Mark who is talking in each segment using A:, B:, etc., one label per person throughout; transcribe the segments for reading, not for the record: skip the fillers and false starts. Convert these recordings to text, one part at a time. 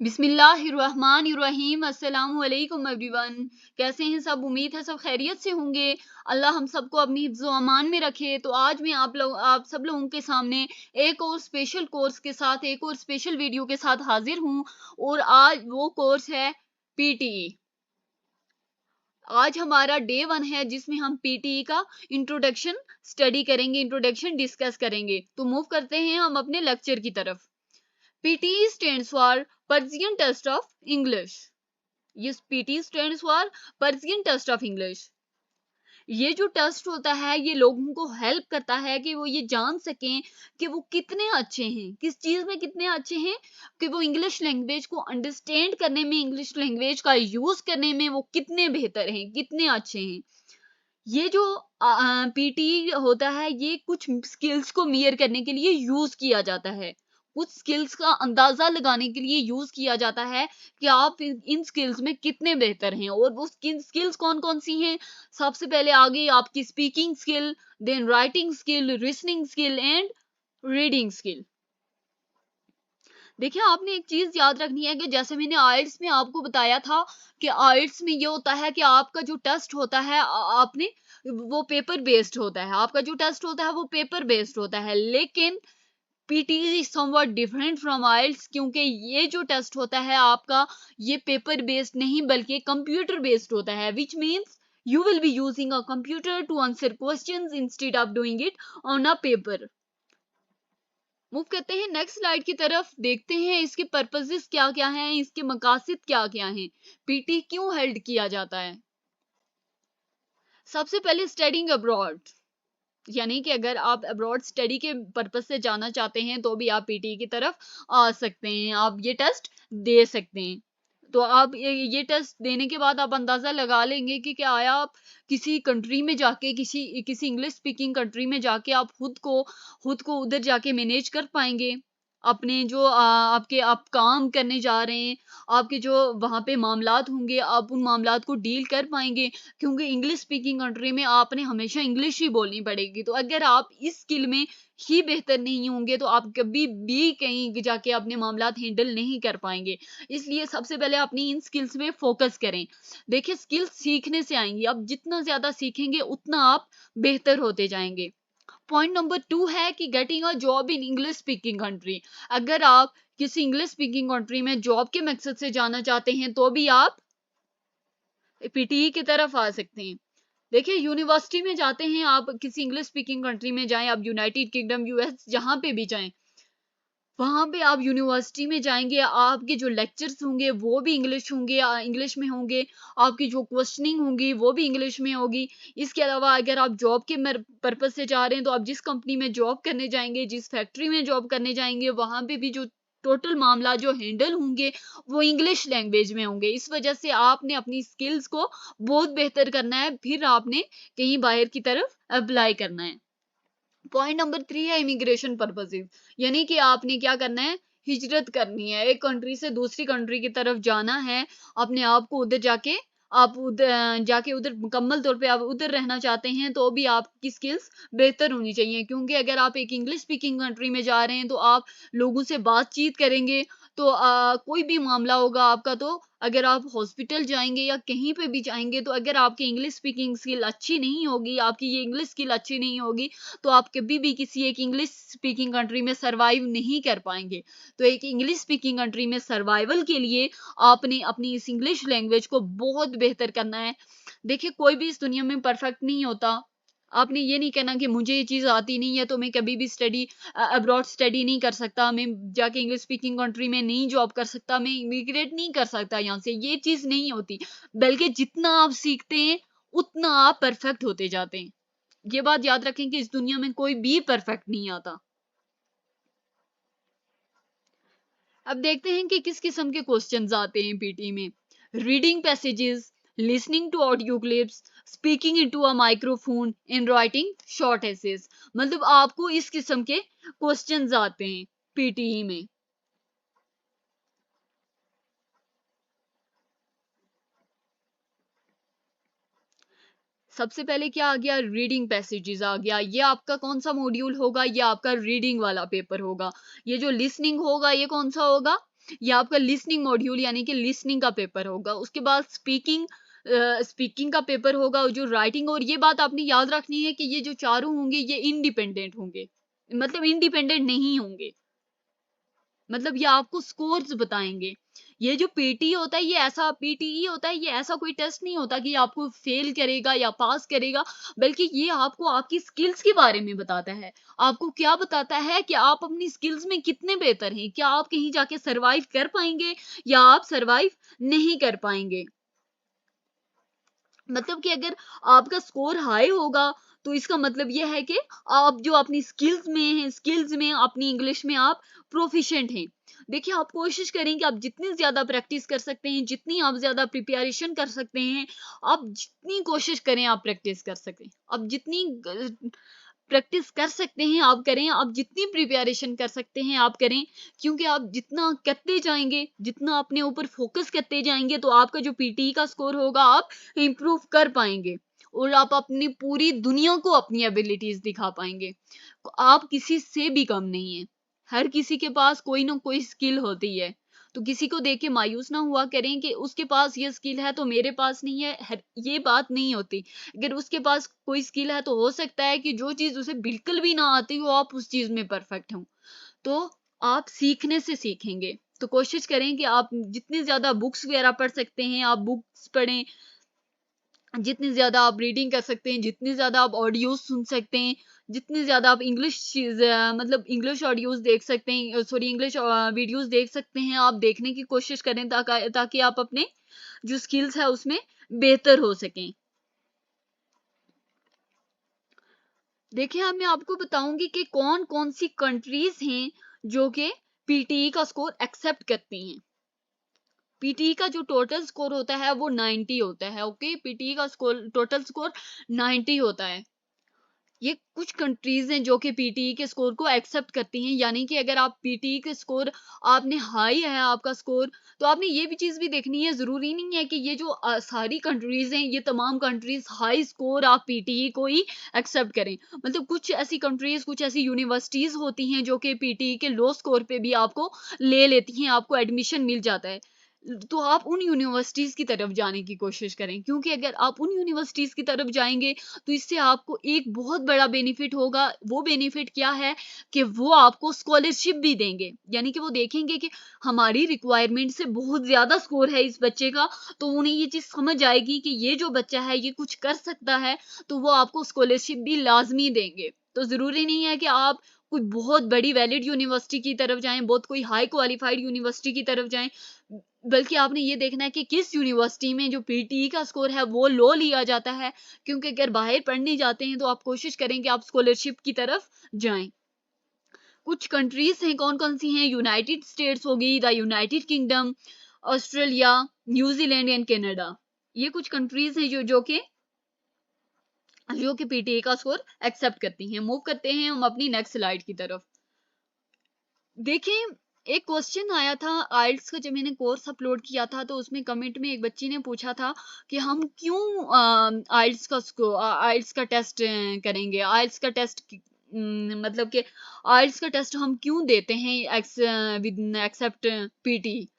A: बिस्मिल्लाहिर्रहमानिर्रहीम। अस्सलाम वालेकुम एवरीवन। कैसे हैं सब? उम्मीद है सब खैरियत से होंगे। अल्लाह हम सबको अपनी हिफ्ज़ व अमान में रखे। तो आज मैं आप सब लोगों के सामने एक और स्पेशल कोर्स के साथ, एक और स्पेशल वीडियो के साथ हाजिर हूँ और आज वो कोर्स है पीटीई। आज हमारा डे 1 है जिसमें हम पीटीई का इंट्रोडक्शन स्टडी करेंगे, इंट्रोडक्शन डिस्कस करेंगे। तो मूव करते हैं हम अपने लेक्चर की तरफ। PTE stands for Persian Test of English. Yes, PTE stands for Persian Test of English. ये जो टेस्ट होता है ये लोगों को हेल्प करता है कि वो ये जान सकें कि वो कितने अच्छे हैं, किस चीज में कितने अच्छे हैं, कि वो इंग्लिश लैंग्वेज को अंडरस्टैंड करने में, इंग्लिश लैंग्वेज का यूज करने में वो कितने बेहतर हैं, कितने अच्छे हैं। ये जो पीटी होता है ये कुछ स्किल्स को मेजर करने के लिए यूज किया जाता है, कुछ स्किल्स का अंदाजा लगाने के लिए यूज किया जाता है कि आप इन स्किल्स में कितने बेहतर हैं। और वो स्किल्स कौन कौन सी हैं? सबसे पहले आगे आपकी speaking skill, then writing skill, listening skill and reading skill. देखिए आपने एक चीज याद रखनी है कि जैसे मैंने आइल्स में आपको बताया था कि आइल्स में ये होता है कि आपका जो टेस्ट होता है आपने वो पेपर बेस्ड होता है, आपका जो टेस्ट होता है वो पेपर बेस्ड होता है। लेकिन PTE is somewhat different from IELTS, क्योंकि ये जो टेस्ट होता है आपका ये पेपर बेस्ड नहीं बल्कि कंप्यूटर बेस्ड होता है, which means you will be using a computer to answer questions instead of doing it on a paper. Move करते हैं नेक्स्ट स्लाइड की तरफ, देखते हैं इसके पर्पसेस क्या क्या हैं, इसके मकासद क्या क्या हैं, पीटी क्यों हेल्ड किया जाता है। सबसे पहले स्टडिंग अब्रॉड, यानी कि अगर आप अब्रॉड स्टडी के पर्पस से जाना चाहते हैं तो भी आप पीटी की तरफ आ सकते हैं, आप ये टेस्ट दे सकते हैं। तो आप ये टेस्ट देने के बाद आप अंदाजा लगा लेंगे कि क्या आया आप किसी कंट्री में जाके, किसी इंग्लिश स्पीकिंग कंट्री में जाके आप खुद को उधर जाके मैनेज कर पाएंगे। अपने जो आप काम करने जा रहे हैं, आपके जो वहां पे मामलात होंगे आप उन मामलात को डील कर पाएंगे, क्योंकि इंग्लिश स्पीकिंग कंट्री में आपने हमेशा इंग्लिश ही बोलनी पड़ेगी। तो अगर आप इस स्किल में ही बेहतर नहीं होंगे तो आप कभी भी कहीं जाके अपने मामलात हैंडल नहीं कर पाएंगे। इसलिए सबसे पहले अपनी इन स्किल्स में फोकस करें। देखिए स्किल्स सीखने से आएंगी, आप जितना ज्यादा सीखेंगे उतना आप बेहतर होते जाएंगे। पॉइंट नंबर 2 है कि getting a job in English speaking country. अगर आप किसी इंग्लिश स्पीकिंग कंट्री में जॉब के मकसद से जाना चाहते हैं तो भी आप पीटीई की तरफ आ सकते हैं। देखिए यूनिवर्सिटी में जाते हैं आप, किसी इंग्लिश स्पीकिंग कंट्री में जाएं, आप यूनाइटेड किंगडम, यूएस, जहां पे भी जाएं, वहां पे आप यूनिवर्सिटी में जाएंगे, आपके जो लेक्चर्स होंगे वो भी इंग्लिश होंगे, इंग्लिश में होंगे, आपकी जो क्वेश्चनिंग होगी वो भी इंग्लिश में होगी। इसके अलावा अगर आप जॉब के पर्पज से जा रहे हैं तो आप जिस कंपनी में जॉब करने जाएंगे, जिस फैक्ट्री में जॉब करने जाएंगे, वहां पे भी जो टोटल मामला जो हैंडल होंगे वो इंग्लिश लैंग्वेज में होंगे। इस वजह से आपने अपनी स्किल्स को बहुत बेहतर करना है, फिर आपने कहीं बाहर की तरफ अप्लाई करना है। पॉइंट नंबर 3 है इमिग्रेशन पर्पसेस, यानी कि आपने क्या करना है, हिजरत करनी है, एक कंट्री से दूसरी कंट्री की तरफ जाना है, अपने आप को उधर जाके आप उधर जाके उधर मुकम्मल तौर पे आप उधर रहना चाहते हैं तो भी आपकी स्किल्स बेहतर होनी चाहिए। क्योंकि अगर आप एक इंग्लिश स्पीकिंग कंट्री में जा रहे हैं तो आप लोगों से बातचीत करेंगे, तो कोई भी मामला होगा आपका, तो अगर आप हॉस्पिटल जाएंगे या कहीं पे भी जाएंगे तो अगर आपकी इंग्लिश स्पीकिंग स्किल अच्छी नहीं होगी, आपकी ये इंग्लिश स्किल अच्छी नहीं होगी, तो आप कभी भी किसी एक इंग्लिश स्पीकिंग कंट्री में सरवाइव नहीं कर पाएंगे। तो एक इंग्लिश स्पीकिंग कंट्री में सर्वाइवल के लिए आपने अपनी इस इंग्लिश लैंग्वेज को बहुत बेहतर करना है। देखिए कोई भी इस दुनिया में परफेक्ट नहीं होता। आपने ये नहीं कहना कि मुझे ये चीज आती नहीं है तो मैं कभी भी अब्रॉड स्टडी नहीं कर सकता, मैं जाके इंग्लिश स्पीकिंग कंट्री में नहीं जॉब कर सकता, मैं इमिग्रेट नहीं कर सकता यहाँ से। ये चीज नहीं होती, बल्कि जितना आप सीखते हैं उतना आप परफेक्ट होते जाते हैं। ये बात याद रखें कि इस दुनिया में कोई भी परफेक्ट नहीं आता। अब देखते हैं कि किस किस्म के क्वेश्चंस आते हैं पीटी में। Reading passages, listening to audio clips, speaking into a microphone and writing short essays. मतलब आपको इस किस्म के क्वेश्चंस आते हैं पीटीई में। सबसे पहले क्या आ गया, रीडिंग पैसेजेस आ गया। ये आपका कौन सा मॉड्यूल होगा, ये आपका रीडिंग वाला पेपर होगा। ये जो लिसनिंग होगा ये कौन सा होगा, ये आपका लिसनिंग मॉड्यूल यानी कि लिसनिंग का पेपर होगा। उसके बाद स्पीकिंग का पेपर होगा, जो राइटिंग। और ये बात आपने याद रखनी है कि ये जो चारों होंगे ये इंडिपेंडेंट होंगे, मतलब इंडिपेंडेंट नहीं होंगे, मतलब ये आपको स्कोर्स बताएंगे। ये जो पीटी होता है, ये ऐसा पीटीई होता है, ये ऐसा कोई टेस्ट नहीं होता कि आपको फेल करेगा या पास करेगा, बल्कि ये आपको आपकी स्किल्स के बारे में बताता है। आपको क्या बताता है कि आप अपनी स्किल्स में कितने बेहतर हैं, क्या आप कहीं जाके सरवाइव कर पाएंगे या आप सरवाइव नहीं कर पाएंगे। मतलब कि अगर आपका स्कोर हाई होगा तो इसका मतलब यह है कि आप जो अपनी स्किल्स में हैं, स्किल्स में अपनी इंग्लिश में आप प्रोफिशिएंट हैं। देखिए, आप कोशिश करें कि आप जितनी ज्यादा प्रैक्टिस कर सकते हैं, जितनी आप ज्यादा प्रिपरेशन कर सकते हैं, आप जितनी कोशिश करें आप प्रैक्टिस कर सकें, आप जितनी प्रैक्टिस कर सकते हैं आप करें, आप जितनी प्रिपरेशन कर सकते हैं आप करें। क्योंकि आप जितना करते जाएंगे, जितना अपने ऊपर फोकस करते जाएंगे, तो आपका जो पीटी का स्कोर होगा आप इम्प्रूव कर पाएंगे और आप अपनी पूरी दुनिया को अपनी एबिलिटीज दिखा पाएंगे। आप किसी से भी कम नहीं है, हर किसी के पास कोई ना कोई स्किल होती है। तो किसी को देख के मायूस ना हुआ करें कि उसके पास ये स्किल है तो मेरे पास नहीं है, ये बात नहीं होती। अगर उसके पास कोई स्किल है तो हो सकता है कि जो चीज उसे बिल्कुल भी ना आती हो आप उस चीज में परफेक्ट हो। तो आप सीखने से सीखेंगे। तो कोशिश करें कि आप जितनी ज्यादा बुक्स वगैरह पढ़ सकते हैं आप बुक्स पढ़ें, जितनी ज्यादा आप रीडिंग कर सकते हैं, जितनी ज्यादा आप ऑडियोज सुन सकते हैं, जितनी ज्यादा आप इंग्लिश चीज मतलब इंग्लिश ऑडियोज देख सकते हैं, सॉरी इंग्लिश वीडियोस देख सकते हैं, आप देखने की कोशिश करें ताकि आप अपने जो स्किल्स है उसमें बेहतर हो सकें। देखिए, अब मैं आपको बताऊंगी कि कौन कौन सी कंट्रीज हैं जो कि पीटीई का स्कोर एक्सेप्ट करती हैं। पीटीई का जो टोटल स्कोर होता है वो 90 होता है। ओके, पीटीई का स्कोर टोटल स्कोर 90 होता है। ये कुछ कंट्रीज हैं जो कि पीटीई के स्कोर को एक्सेप्ट करती हैं, यानी कि अगर आप पीटीई के स्कोर आपने हाई है आपका स्कोर, तो आपने ये भी चीज भी देखनी है। जरूरी नहीं है कि ये जो सारी कंट्रीज हैं, ये तमाम कंट्रीज हाई स्कोर आप पीटीई को ही एक्सेप्ट करें। मतलब कुछ ऐसी कंट्रीज, कुछ ऐसी यूनिवर्सिटीज होती हैं जो कि पीटीई के लो स्कोर पे भी आपको ले लेती हैं, आपको एडमिशन मिल जाता है। तो आप उन यूनिवर्सिटीज की तरफ जाने की कोशिश करें, क्योंकि अगर आप उन यूनिवर्सिटीज की तरफ जाएंगे तो इससे आपको एक बहुत बड़ा बेनिफिट होगा। वो बेनिफिट क्या है कि वो आपको स्कॉलरशिप भी देंगे, यानी कि वो देखेंगे कि हमारी रिक्वायरमेंट से बहुत ज्यादा स्कोर है इस बच्चे का, तो उन्हें ये चीज समझ आएगी कि ये जो बच्चा है ये कुछ कर सकता है, तो वो आपको स्कॉलरशिप भी लाजमी देंगे। तो जरूरी नहीं है कि आप कोई बहुत बड़ी वैलिड यूनिवर्सिटी की तरफ जाएं, बहुत कोई हाई क्वालिफाइड यूनिवर्सिटी की तरफ जाएं, बल्कि आपने ये देखना है कि किस यूनिवर्सिटी में जो पीटीई का स्कोर है वो लो लिया जाता है। क्योंकि अगर बाहर पढ़ने जाते हैं तो आप कोशिश करें कि आप स्कॉलरशिप की तरफ जाएं। कुछ कंट्रीज हैं, कौन कौन सी हैं? यूनाइटेड स्टेट्स होगी, the United kingdom, Australia, New Zealand and Canada. ये कुछ कंट्रीज हैं जो कि पीटीई का स्कोर एक्सेप्ट करती हैं। मूव करते हैं हम अपनी नेक्स्ट स्लाइड की तरफ। देखें, एक क्वेश्चन आया था आइल्स का, जब मैंने कोर्स अपलोड किया था तो उसमें कमेंट में एक बच्ची ने पूछा था कि हम क्यों आइल्स का टेस्ट करेंगे, आइल्स का टेस्ट मतलब कि आइल्स का टेस्ट हम क्यों देते हैं एक्सेप्ट पीटी।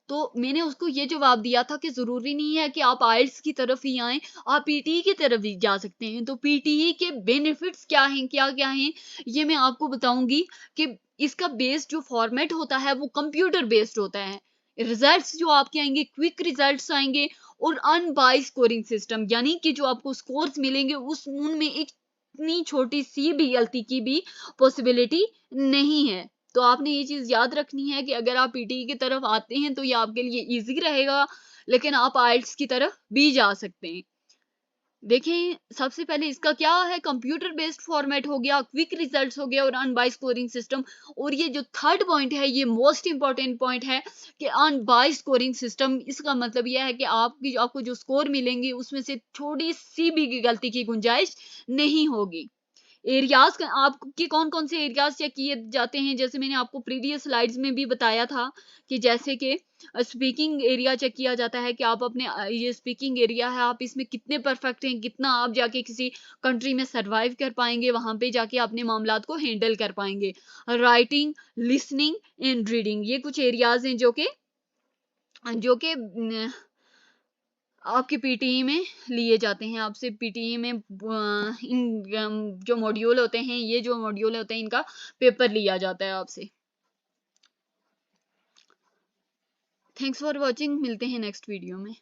A: तो मैंने उसको ये जवाब दिया था कि जरूरी नहीं है कि आप आइल्स की तरफ ही आए, आप पीटी की तरफ भी जा सकते हैं। तो पीटी के बेनिफिट्स क्या हैं, क्या क्या हैं, ये मैं आपको बताऊंगी। कि इसका बेस्ड जो फॉर्मेट होता है वो कंप्यूटर बेस्ड होता है। रिजल्ट्स जो आपके आएंगे क्विक रिजल्ट्स आएंगे, और अनबाइस स्कोरिंग सिस्टम, यानी कि जो आपको स्कोर्स मिलेंगे उस उनमें एक इतनी छोटी सी भी गलती की भी पॉसिबिलिटी नहीं है। तो आपने ये चीज याद रखनी है कि अगर आप पीटी की तरफ आते हैं तो ये आपके लिए इजी रहेगा, लेकिन आप आइल्स की तरफ भी जा सकते हैं। देखें, सबसे पहले इसका क्या है, कंप्यूटर बेस्ड फॉर्मेट हो गया, क्विक रिजल्ट्स हो गया और अनबाइस स्कोरिंग सिस्टम। और ये जो थर्ड पॉइंट है ये मोस्ट इंपॉर्टेंट पॉइंट है कि अनबाइस स्कोरिंग सिस्टम। इसका मतलब यह है कि आपको जो स्कोर मिलेंगे उसमें से थोड़ी सी भी गलती की गुंजाइश नहीं होगी। एरियाज आपके कौन कौन से एरियाज चेक किए जाते हैं, जैसे मैंने आपको प्रीवियस स्लाइड्स में भी बताया था कि जैसे कि स्पीकिंग एरिया चेक किया जाता है कि आप अपने ये स्पीकिंग एरिया है आप इसमें कितने परफेक्ट हैं, कितना आप जाके किसी कंट्री में सरवाइव कर पाएंगे, वहां पे जाके अपने मामलात को हैंडल कर पाएंगे। राइटिंग, लिसनिंग एंड रीडिंग, ये कुछ एरियाज हैं जो कि आपके पीटीई में लिए जाते हैं। आपसे पीटीई में इन जो मॉड्यूल होते हैं, ये जो मॉड्यूल होते हैं इनका पेपर लिया जाता है आपसे। थैंक्स फॉर वॉचिंग, मिलते हैं नेक्स्ट वीडियो में।